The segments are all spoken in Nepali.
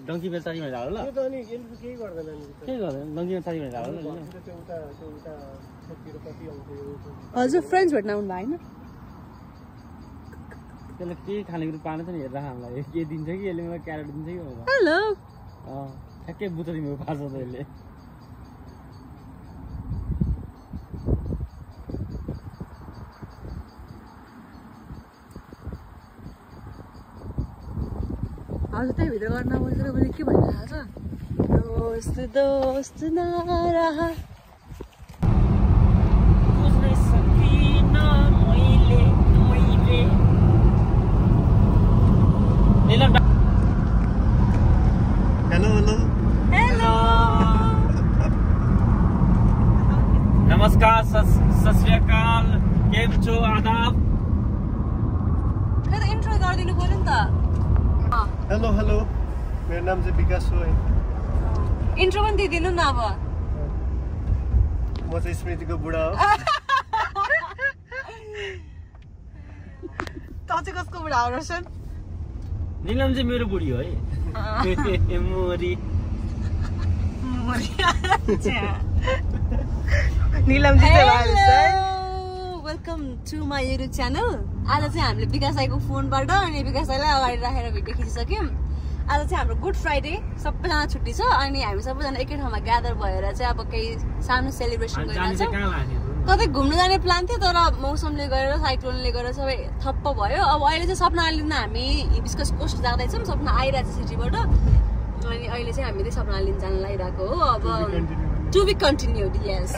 डङ्की बेच 40 मिनेट होला ल त्यो त अनि यसले केही गर्दैन नि के गर्दैन डङ्की बेच 40 मिनेट होला ल त्यो उता छेतिर कति आउँछ यो हजुर फ्रेन्ड्स भेट्न आउनु भयो हैन त्यसले के खानेकुरा पाएन त नि हेर्दा हामीलाई के दिन्छ कि यसले मलाई क्यारेट दिन्छ कि हेलो ठ्याक्कै बुतरी मेरो पार्छ त यसले हजुर त्यही भित्र गर्न बसेर मैले के भनिरहेको छ दोस्त दोस्त नरह बुझ्नै सकिन मैले नीलम हेलो हेलो हेलो नमस्कार सत श्री अकाल केम छौ आदाब खै इन्ट्रो गरिदिनु पर्यो नि त हेलो हेलो मेरो नाम चाहिँ विकास हो है इन्ट्रो पनि दिइदिनु न अब म चाहिँ स्मृतिको बुढा हो त चाहिँ कसको बुढा हो रोशन नीलम चाहिँ मेरो बुढी हो है मोरी Neelam welcome to my YouTube channel आज चाहिँ हामीले विकास दाइको फोनबाट अनि विकास दाइलाई अगाडि राखेर भिडियो खिचिसक्यौँ आज चाहिँ हाम्रो गुड फ्राइडे सबैजना छुट्टी छ अनि हामी सबैजना एकै ठाउँमा ग्यादर भएर चाहिँ अब केही सानो सेलिब्रेसन गरिरहेछौँ कतै घुम्न जाने प्लान थियो तर मौसमले गरेर साइक्लोनले गरेर सबै ठप्प भयो अब अहिले चाहिँ सपना लिन हामी हिबिस्कस कोस्ट जाँदैछौँ सपना आइरहेको छ सिटीबाट अनि अहिले चाहिँ हामीले सपना लिन जान लागिरहेको हो अब टु बी कन्टिन्युड यस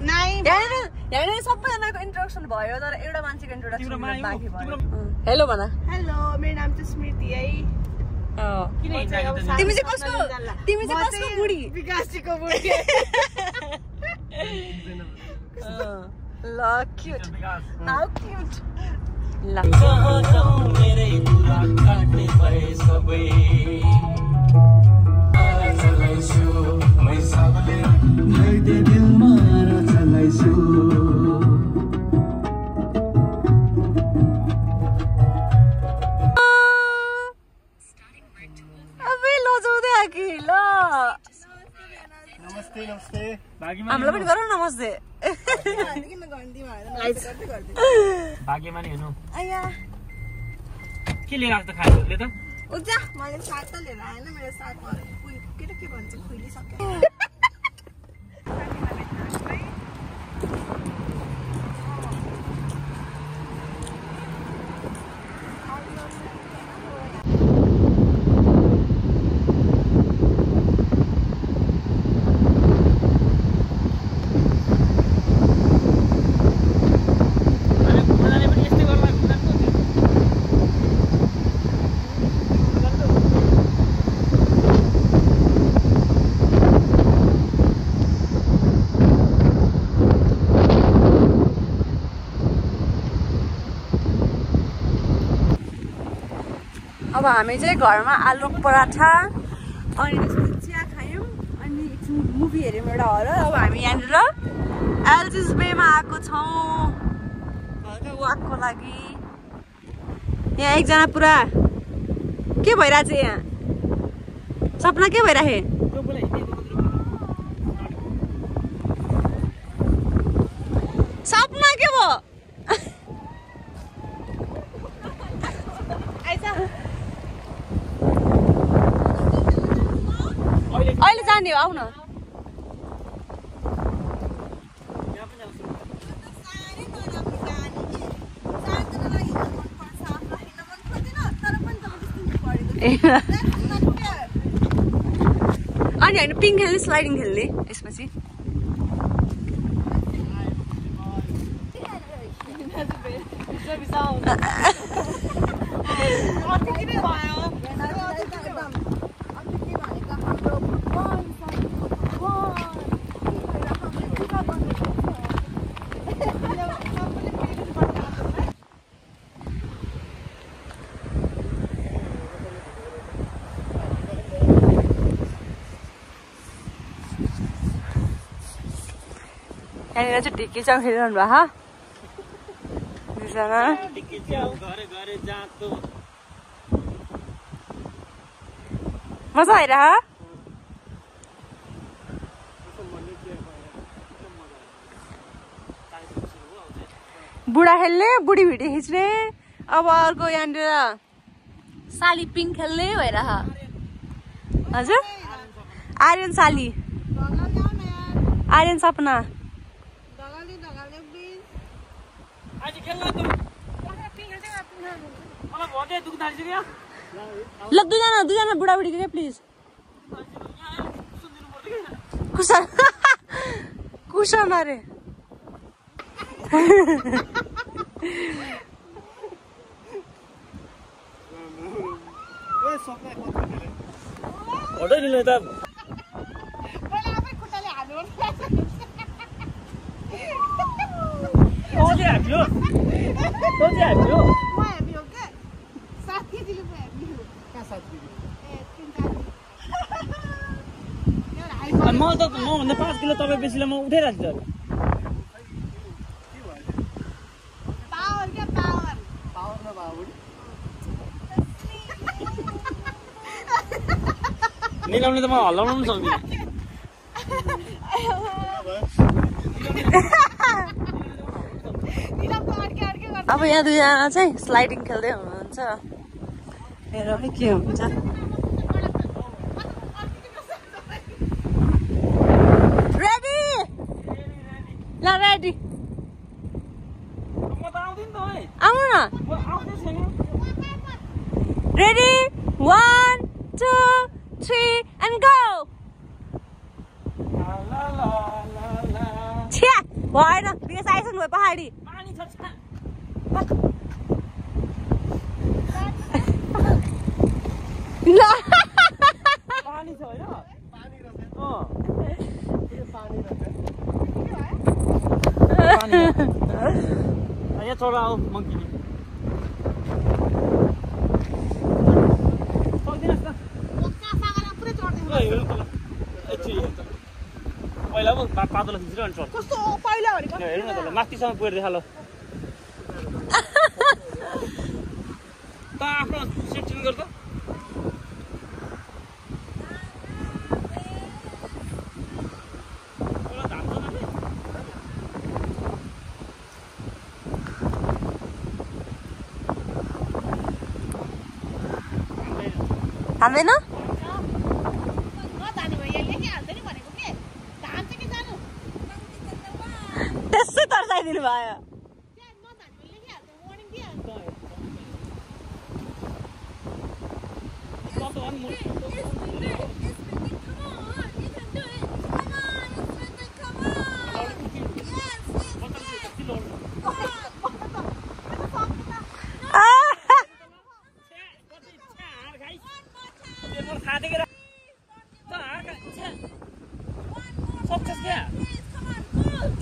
यहाँनिर सबैजनाको इन्ट्रोडक्सन भयो तर एउटा मान्छेको इन्ट्रोडक्सन बाँकी भयो हेलो भन हेलो मेरो नाम चाहिँ स्मृति है तिमी चाहिँ कसको बुढी विकासजीको बुढी ल क्युट हाउ क्युट ल नमस्ते हामीलाई पनि गर नमस्ते भाग्यमानी हुनु के लिएर आएको त खाएकोले त उजा मैले साग त लिएर आएन मेरो साग के भन्छ खुइलिसक्यो अब हामी चाहिँ घरमा आलु पराठा अनि त्यसपछि चिया खायौँ अनि एकछिन मुभी हेऱ्यौँ एउटा हरर अब हामी यहाँनिर एल्जिस बेमा आएको छौँ वाकको लागि यहाँ एकजना पुरा के भइरहेछ यहाँ सपना के भइरहे सपना के भयो अहिले जाने हो आउ न अनि होइन पिङ खेल्ने स्लाइडिङ खेल्ने यसपछि यहाँनिर चाहिँ ढिकी चाउ खेलिरहनु भयो दुईजना मजा आइरह बुढा खेल्ने बुढी भिडियो खिच्ने अब अर्को यहाँनिर साली पिङ खेल्ने भइरह हजुर आर्यन साली आर्यन सपना ल दुईजना बुढाबुढी के प्लिज कुसन अरे हटाइदिनु त मभन्दा 5 किलो तपाईँ बेसीलाई म उठाइराख्छु मिलाउने त म हल्लाउनु पनि सक्दिनँ अब यहाँ दुईजना चाहिँ स्लाइडिङ खेल्दै हुनुहुन्छ हेर के हुन्छ रेडी ल रेडी आउनु न रेडी 1 2 3 and go छ्या भएन बिस आइसक्नु भयो पहाडी ल पानी छ हैन यहाँ चढ आऊ मङ्की पहिला पो पातलो खिचेर अनि चढ कस्तो पहिला भनेको हेर्नु न त माथिसम्म पुगेर देखा ल त आफ्नो सेटिङ गर त हाल्दैन त्यसै तर्साइदिनु भयो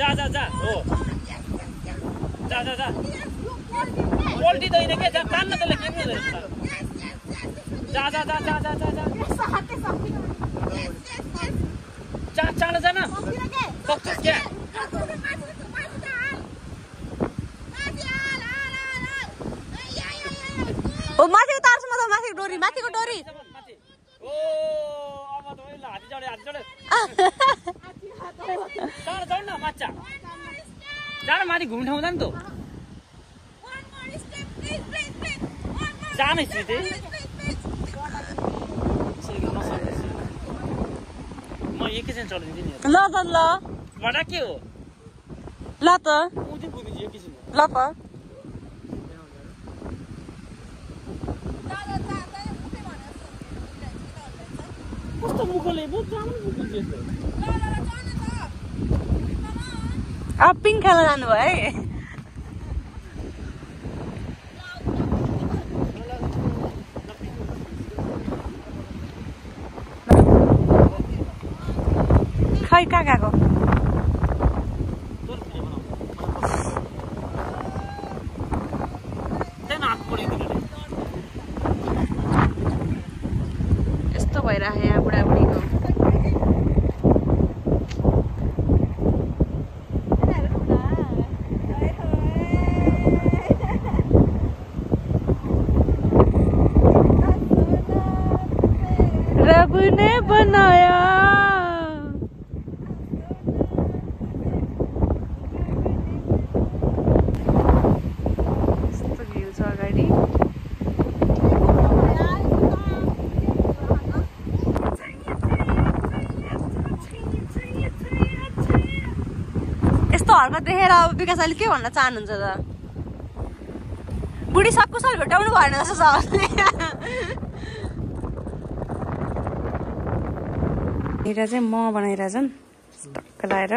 जा हो जा पोल्टी दैन के जा कान्न त्यसले के पनि हुँदैन जा चाँडो जान सक्छस् क्या ओ माथिको तार्समा त माथिको डोरी ओ अब त ओइ ल हाती चढ्यो चढ न बच्चा जान माथि घुम्न ठाउँदा नि त जानै सिधै म एकैछिन चढिदिन्छु नि ल बडा के हो ल त उ चाहिँ घुमिदियो एकैछिन ल त कस्तो मुखले बहुत राम्रो मुखले अब पिङ खेल्न जानु भयो है खै कहाँ गएको यस्तो भइरहेको यहाँ बुढाबुढीको रब ने बनाया। यस्तो भ्यू छ अगाडि। यस्तो हरकत देखेर अब विकास अहिले के भन्न चाहनुहुन्छ त? बुढी सकुशल भेटाउनु भएन जस्तो छ। यता चाहिँ म बनाइरहेछन् टक्क लगाएर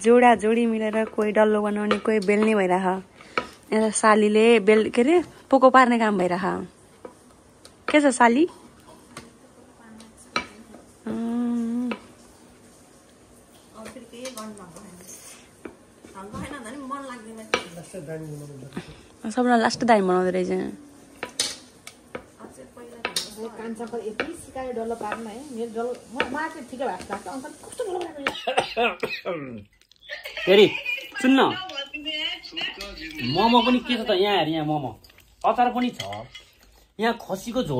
जोडा जोडी मिलेर कोही डल्लो बनाउने कोही बेल्ने भइरह। यता सालीले के अरे पोको पार्ने काम भइरह। के छ साली? सबैलाई लास्ट दाइ बनाउँदो रहेछ। फेरि सुन्न मोमो पनि के छ त यहाँ हेर यहाँ मोमो अचार पनि छ यहाँ खसीको झोल